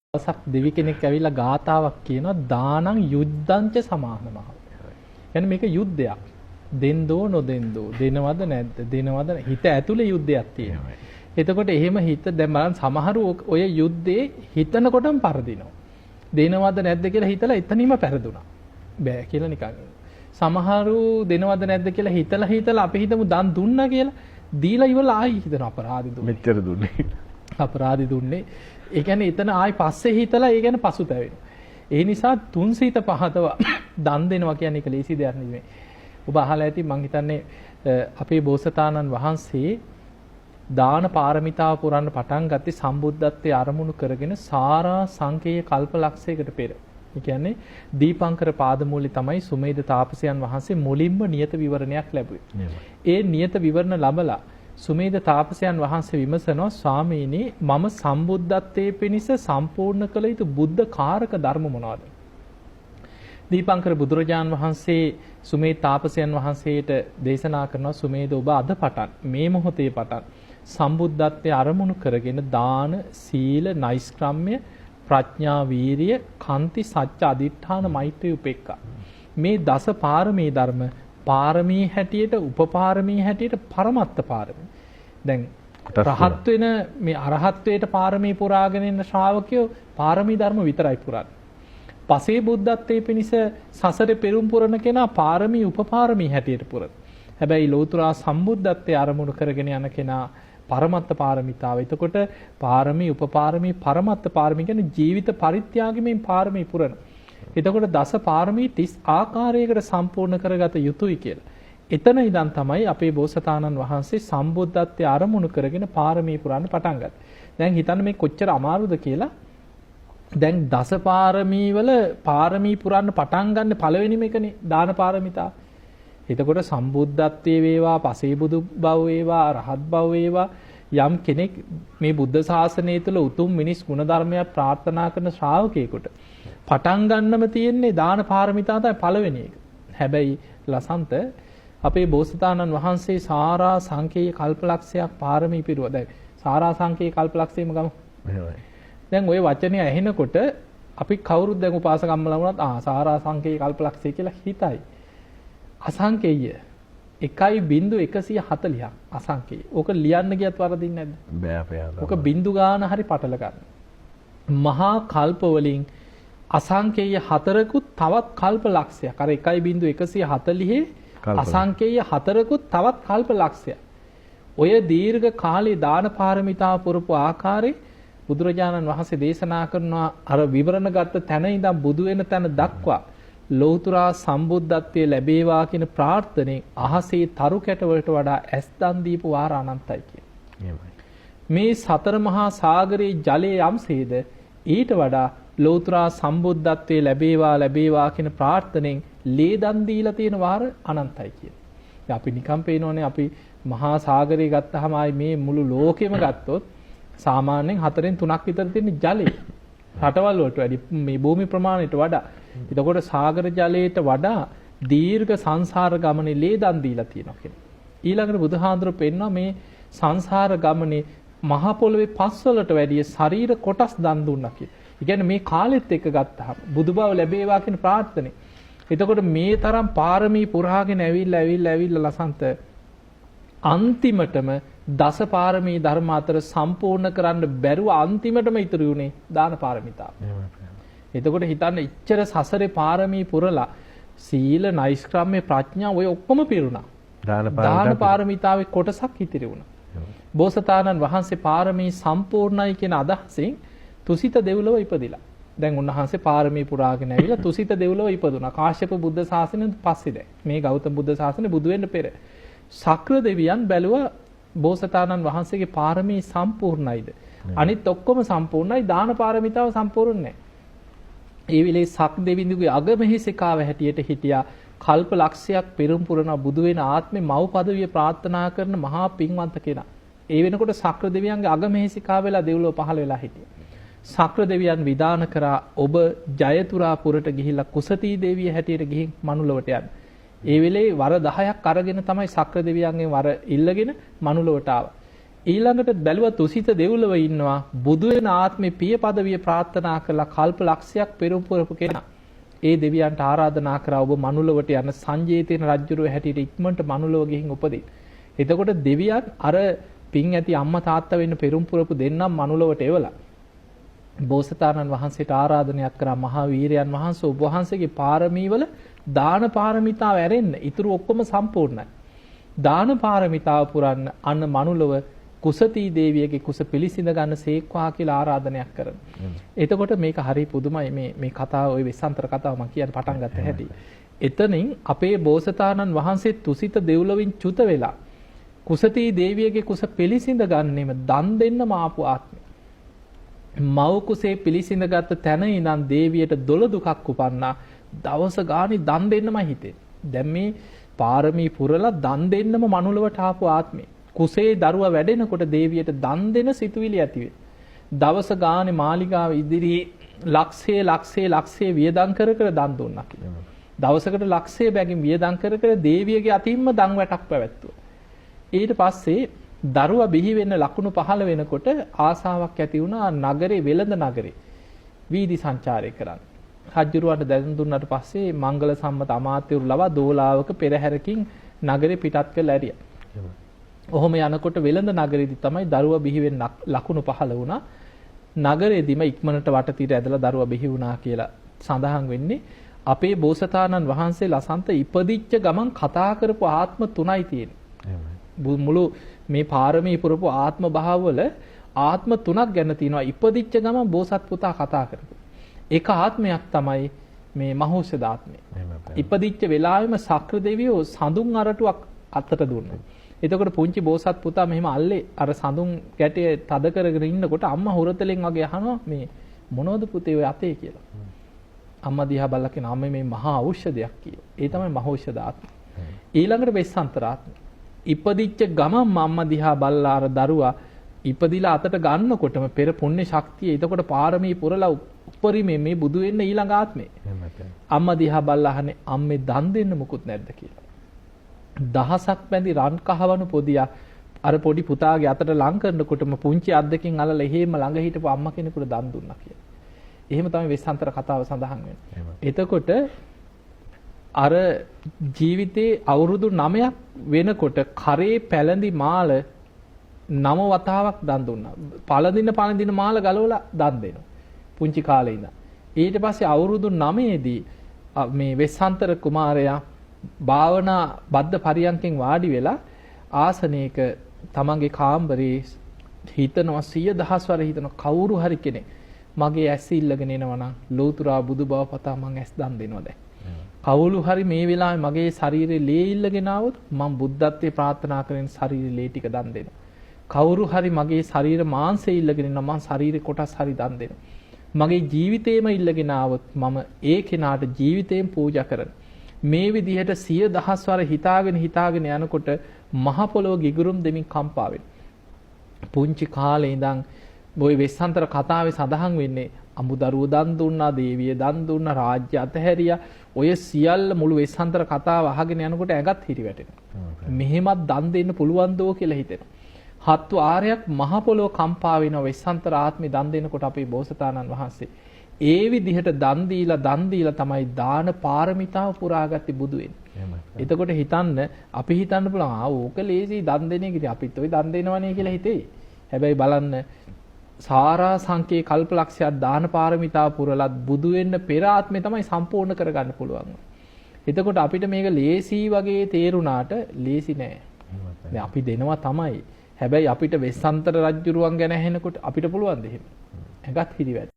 දවසක් දෙවි කෙනෙක් ඇවිල්ලා ගාතාවක් කියනවා දානං යුද්ධංච සමානමහ. කියන්නේ මේක යුද්ධයක්. දෙන්දෝ නොදෙන්දෝ දෙනවද නැද්ද? දෙනවද හිත ඇතුලේ යුද්ධයක් තියෙනවා. එතකොට එහෙම හිත දැන් බලන්න සමහරු ඔය යුද්ධේ හිතනකොටම පරදිනවා. දෙනවද නැද්ද කියලා හිතලා එතනින්ම පෙරදුනා. බෑ කියලා නිකන්. සමහරු දෙනවද නැද්ද කියලා හිතලා අපි හිතමු දන් දුන්නා කියලා දීලා ඉවරලා ආයි හිතන අපරාධි දුන්නේ. මෙච්චර දුන්නේ. අපරාධි දුන්නේ. ඒ කියන්නේ එතන ආයි පස්සේ හිතලා ඒ කියන්නේ පසුතැවෙනවා. ඒ නිසා තුන් සීත පහතව දන් දෙනවා කියන්නේ ඒක ලේසි දෙයක් නෙමෙයි. ඔබ අහලා ඇති මං හිතන්නේ අපේ බෝසතාණන් වහන්සේ දාන පාරමිතාව පුරන්න පටන් ගත්තේ සම්බුද්ධත්වයේ අරමුණු කරගෙන සාරා සංකේය කල්පලක්ෂයකට පෙර. ඒ කියන්නේ දීපංකර පාදමූලේ තමයි සුමේද තාපසයන් වහන්සේ මුලින්ම නියත විවරණයක් ලැබුවේ. ඒ නියත විවරණ ලැබලා සුමේද තාපසයන් වහන්සේ විමසනවා ස්වාමීනි මම සම්බුද්ධත්වයේ පිණිස සම්පූර්ණ කළ යුතු බුද්ධ කාරක ධර්ම මොනවාද? දීපංකර බුදුරජාන් වහන්සේ සුමේද තාපසයන් වහන්සේට දේශනා කරනවා සුමේද ඔබ අද පටන් මේ මොහොතේ පටන් සම්බුද්ධත්වයේ අරමුණු කරගෙන දාන සීල නෛෂ්ක්‍රම්‍ය ප්‍රඥා වීරිය කාන්ති සත්‍ය අදිඨාන මෛත්‍රී උපේක්ඛා මේ දස පාරමී ධර්ම පාරමී හැටියට උපපාරමී හැටියට පරමත්ත පාරමී. දැන් රහත් වෙන මේ අරහත්වයට පාරමී පුරාගෙන ඉන්න ශ්‍රාවකයෝ පාරමී ධර්ම විතරයි පුරන්නේ. පසේ බුද්ධත්වයේ පිණිස සසරේ පෙරම් පුරන කෙනා පාරමී උපපාරමී හැටියට පුරන. හැබැයි ලෝතුරා සම්බුද්ධත්වයේ අරමුණු කරගෙන යන කෙනා පරමත්ත පාරමිතාව. එතකොට පාරමී උපපාරමී පරමත්ත පාරමී කියන්නේ ජීවිත පරිත්‍යාගයෙන් පාරමී පුරන. එතකොට දස පාරමී 30 ආකාරයකට සම්පූර්ණ කරගත යුතුයි කියලා. එතන ඉඳන් තමයි අපේ බෝසතාණන් වහන්සේ සම්බුද්ධත්වයේ අරමුණු කරගෙන පාරමී පුරන්න පටන් ගත්තේ. දැන් හිතන්න මේ කොච්චර අමාරුද කියලා. දැන් දස පාරමී වල පාරමී පුරන්න පටන් ගන්න පළවෙනිම එකනේ දාන පාරමිතාව. එතකොට සම්බුද්ධත්වයේ වේවා, පසේ බුදු බව වේවා, රහත් බව වේවා යම් කෙනෙක් මේ බුද්ධ ශාසනය තුළ උතුම් මිනිස් ගුණ ධර්මයක් ප්‍රාර්ථනා කරන ශ්‍රාවකයෙකුට පටන් ගන්නම තියෙන්නේ දාන පාරමිතාව තමයි පළවෙනි එක. හැබැයි ලසන්ත අපේ බෝසතාණන් වහන්සේ සාරා සංකේය කල්පලක්ෂයක් පාරමී පිරුවා. දැන් සාරා සංකේය කල්පලක්ෂයම ගමු. දැන් ওই වචනේ ඇහෙනකොට අපි කවුරුත් දැන් උපාසකම්මලා වුණත් සාරා සංකේය කල්පලක්ෂය කියලා හිතයි. අසංකේය 1.140ක් අසංකේය. ඕක ලියන්න ගියත් වරදින්නේ නැද්ද? බෑ අපේ ආදා. ඕක බින්දු ගාන හරි පටල ගන්න. මහා කල්ප වලින් අසංකේය 4කුත් තවත් කල්ප ලක්ෂයක්. අර 1.140 අසංකේය 4කුත් තවත් කල්ප ලක්ෂයක්. ඔය දීර්ඝ කාලේ දාන පාරමිතාව පුරපු ආකාරයේ බුදුරජාණන් වහන්සේ දේශනා කරනවා අර විවරණ ගත්ත තැන ඉඳන් බුදු වෙන තැන දක්වා ලෞතුරා සම්බුද්ධත්වයේ ලැබේවා කියන ප්‍රාර්ථනෙන් අහසේ තරු කැට වලට වඩා ඇස් දන් දීපු වාර අනන්තයි කියන්නේ. මේ සතර මහා සාගරයේ ජලයේ යම්සේද ඊට වඩා ලෞතුරා සම්බුද්ධත්වයේ ලැබේවා කියන ප්‍රාර්ථනෙන් ලේ දන් දීලා තියෙන වාර අනන්තයි කියන්නේ. අපි නිකම් පේනෝනේ අපි මහා සාගරය ගත්තාම මේ මුළු ලෝකෙම ගත්තොත් සාමාන්‍යයෙන් 4න් 3ක් විතර තියෙන ජලය. රටවල් වලට වැඩි මේ භූමි ප්‍රමාණයට වඩා. එතකොට සාගර ජලයට වඩා දීර්ඝ සංසාර ගමනේ ලේ දන් දීලා තියෙනවා කියන්නේ. ඊළඟට බුදුහාඳුර පෙන්නවා මේ සංසාර ගමනේ මහ පොළවේ පස් වලට වැඩිය ශරීර කොටස් දන් දුන්නා කියලා. ඒ කියන්නේ මේ කාලෙත් එක්ක ගත්තාම බුදුබව ලැබේවා කියන ප්‍රාර්ථනේ. එතකොට මේ තරම් පාරමී පුරාගෙන ඇවිල්ලා ලසන්ත අන්තිමටම දස පාරමී ධර්ම අතර සම්පූර්ණ කරන්න බැරුව අන්තිමටම ඉතුරු වුණේ දාන පාරමිතාව. එතකොට හිතන්න ඉච්ඡර සසරේ පාරමී පුරලා සීල නෛෂ්ක්‍රම්‍ය ප්‍රඥා ඔය ඔක්කොම පිරුණා. දාන පාරමිතාවේ කොටසක් ඉතිරි වුණා. බෝසතාණන් වහන්සේ පාරමී සම්පූර්ණයි කියන අදහසින් තුසිත දෙව්ලොව ඉපදිලා. දැන් උන්වහන්සේ පාරමී පුරාගෙන ඇවිල්ලා තුසිත දෙව්ලොව ඉපදුනා. කාශ්‍යප බුද්ධ ශාසනයෙන් පස්සේ දැන් මේ ගෞතම බුද්ධ ශාසනේ බුදු වෙන්න පෙර ශක්‍ර දෙවියන් බැලුවා බෝසතාණන් වහන්සේගේ පාරමී සම්පූර්ණයිද? අනිත් ඔක්කොම සම්පූර්ණයි දාන පාරමිතාව සම්පූර්ණ නැහැ. ඒ වෙලේ සක් දෙවිඳුගේ අගමහිසිකාව හැටියට හිටියා කල්ප ලක්ෂයක් පෙරම් පුරන බුදු වෙන ආත්මේ මව් පදවිය ප්‍රාර්ථනා කරන මහා පින්වන්ත කෙනා. ඒ වෙනකොට ශක්‍ර දෙවියන්ගේ අගමහිසිකාව වෙලා දෙව්ලොව පහළ වෙලා හිටියා. ශක්‍ර දෙවියන් විධාන කරා ඔබ ජයතුරා පුරට ගිහිල්ලා කුසතී දේවිය හැටියට ගිහින් මනුලොවට යන්න. ඒ වෙලේ වර 10ක් අරගෙන තමයි ශක්‍ර දෙවියන්ගෙන් වර ඉල්ලගෙන මනුලොවට ආවා. ඊළඟට බැලුවා තුසිත දෙව්ලොව ඉන්නවා බුදු වෙන ආත්මේ පිය පදවිය ප්‍රාර්ථනා කරලා කල්ප ලක්ෂයක් පෙරම් පුරපු කෙනා. ඒ දෙවියන්ට ආරාධනා කරා ඔබ මනුලොවට යන සංජේතේන රජුරුව හැටියට ඉක්මනට මනුලොව ගිහින් උපදින්න. එතකොට දෙවියන් අර පින් ඇති අම්මා තාත්තා වෙන්න පෙරම් පුරපු දෙන්නම් මනුලොවට එවලා බෝසතාණන් වහන්සේට ආරාධනයක් කරා මහා වීරයන් වහන්සේ ඔබ වහන්සේගේ පාරමීවල දාන පාරමිතාව ඇරෙන්න. ඊටු ඔක්කොම සම්පූර්ණයි. දාන පාරමිතාව පුරන්න අන්න මනුලොව කුසතී දේවියගේ කුස පිළිසිඳ ගන්න සේක්වා කියලා ආරාධනයක් කරනවා. එතකොට මේක හරි පුදුමයි මේ කතාව ওই වෙස්සන්තර කතාව මම කියන්න පටන් ගත්ත හැටි. එතනින් අපේ බෝසතාණන් වහන්සේ තුසිත දෙව්ලොවින් චුත වෙලා කුසතී දේවියගේ කුස පිළිසිඳ ගන්නෙම දන් දෙන්නම ආපු ආත්මය. මව් කුසේ පිළිසිඳ ගත්ත තැන ඉඳන් දේවියට දොළ දුකක් උපන්නා. දවස ගානේ දන් දෙන්නමයි හිතෙන්නේ. දැන් මේ පාරමී පුරලා දන් දෙන්නම මනුලවට ආපු ආත්මය. කුසේ දරුවා වැඩෙනකොට දේවියට දන් දෙන සිතුවිලි ඇති වෙයි. දවස ගානේ මාලිගාව ඉදිරියේ ලක්ෂයේ වියදම් කර දන් දුන්නා කියලා. දවසකට ලක්ෂයේ බැගින් වියදම් කර දේවියගේ අතින්ම දන් වැටක් පැවැත්තුවා. ඊට පස්සේ දරුවා බිහි වෙන්න ලකුණු පහළ වෙනකොට ආසාවක් ඇති වුණා නගරේ වෙළඳ නගරේ වීදි සංචාරය කරන්න. රජුරවන්ට දැනුම් දුන්නාට පස්සේ මංගල සම්මත අමාත්‍යවරු ලවා දෝලාවක පෙරහැරකින් නගරේ පිටත් කළ ඇරියා. ඔහොම යනකොට වෙළඳ නගරේදී තමයි දරුවා බිහි වෙන්න ලකුණු පහළ වුණා. නගරේදීම ඉක්මනට වටතිර ඇදලා දරුවා බිහි වුණා කියලා සඳහන් වෙන්නේ. අපේ බෝසතාණන් වහන්සේ ලසන්ත ඉපදිච්ච ගමන් කතා කරපු ආත්ම තුනයි තියෙන්නේ. මුළු මේ පාරමී පුරපු ආත්ම භාවවල ආත්ම තුනක් ගැන තියෙනවා. ඉපදිච්ච ගමන් බෝසත් පුතා කතා කරපු. එක ආත්මයක් තමයි මේ මහෞෂධ ආත්මය. ඉපදිච්ච වෙලාවෙම ශක්‍ර දෙවියෝ සඳුන් අරටුවක් අතට දුන්නා. එතකොට පුංචි බෝසත් පුතා මෙහෙම අල්ලේ අර සඳුන් ගැටේ තද කරගෙන ඉන්නකොට අම්මා හොරතලෙන් වගේ අහනවා මේ මොනවද පුතේ ඔය අතේ කියලා. අම්මා දිහා බලලා කියන අම්මේ මේ මහා ඖෂධයක් කියලා. ඒ තමයි මහෞෂධ ආත්මය. ඊළඟට වෙස්සන්තර ආත්මය. ඉපදිච්ච ගමන් අම්මා දිහා බලලා අර දරුවා ඉපදිලා අතට ගන්නකොටම පෙර පුණ්‍ය ශක්තිය එතකොට පාරමී පුරලා උපරිමේ මේ බුදු වෙන්න ඊළඟ ආත්මේ. අම්මා දිහා බලලා අහන්නේ අම්මේ දන් දෙන්න මුකුත් නැද්ද කියලා. දහසක් බැඳි රන් කහවණු පොදියක් අර පොඩි පුතාගේ අතට ලං කරනකොටම පුංචි අද්දකින් අල්ලලා එහෙම ළඟ හිටපු අම්මා කෙනෙකුට දන් දුන්නා කියලා. එහෙම තමයි වෙස්සන්තර කතාව සඳහන් වෙන්නේ. එතකොට අර ජීවිතේ අවුරුදු 9ක් වෙනකොට කරේ පැලඳි මාල 9 වතාවක් දන් දුන්නා. පළඳින මාල ගලවලා දන් දෙනවා. පුංචි කාලේ ඉඳන්. ඊට පස්සේ අවුරුදු 9ේදී මේ වෙස්සන්තර කුමාරයා භාවනා බද්ධ පරියන්කෙන් වාඩි වෙලා ආසනයක තමන්ගේ කාමරේ හිතනවා 100,000 වර හිතනවා කවුරු හරි කෙනෙක් මගේ ඇස් ඉල්ලගෙන එනවා නම් ලෝතුරා බුදු බව පතා මං ඇස් දන් දෙනවා දැන්. කවුරු හරි මේ වෙලාවේ මගේ ශරීරේ ලේ ඉල්ලගෙන ආවොත් මං බුද්ධත්වයේ ප්‍රාර්ථනා කරගෙන ශරීරේ ලේ ටික දන් දෙනවා. කවුරු හරි මගේ ශරීර මාංශය ඉල්ලගෙන ඉන්නවා මං ශරීරේ කොටස් හරි දන් දෙනවා. මගේ ජීවිතේම ඉල්ලගෙන ආවොත් මම ඒ කෙනාට ජීවිතේම පූජා කරනවා. මේ විදිහට 100,000 වර හිතාගෙන යනකොට මහ පොළොව ගිගුරුම් දෙමින් කම්පා වෙනවා. පුංචි කාලේ ඉඳන් ওই වෙස්සන්තර කතාවේ සඳහන් වෙන්නේ අමුදරුව දන් දුන්නා, දේවිය දන් දුන්නා, රාජ්‍ය අතහැරියා. ඔය සියල්ල මුළු වෙස්සන්තර කතාව අහගෙන යනකොට ඇඟත් හිරි වැටෙනවා. මෙහෙමත් දන් දෙන්න පුළුවන් දෝ කියලා හිතෙනවා. හත් වාරයක් මහ පොළොව කම්පා වෙනවා වෙස්සන්තර ආත්මේ දන් දෙනකොට අපේ බෝසතාණන් වහන්සේ. ඒ විදිහට දන් දීලා තමයි දාන පාරමිතාව පුරාගත්තේ බුදු වෙන්නේ. එතකොට අපි හිතන්න පුළුවන් ඕක ලේසි දන් දෙන එක ඉතින් අපිත් ඔය දන් දෙනවනේ කියලා හිතෙයි. හැබැයි බලන්න සාරා සංකේ කල්පලක්ෂයක් දාන පාරමිතාව පුරලත් බුදු වෙන්න පෙර ආත්මේ තමයි සම්පූර්ණ කරගන්න පුළුවන්. එතකොට අපිට මේක ලේසි වගේ තේරුණාට ලේසි නෑ. දැන් අපි දෙනවා තමයි. හැබැයි අපිට වෙස්සන්තර රජුරුවන් ගැන ඇහෙනකොට අපිට පුළුවන් දෙහෙම. ඇඟත් හිරි වැටෙනවා.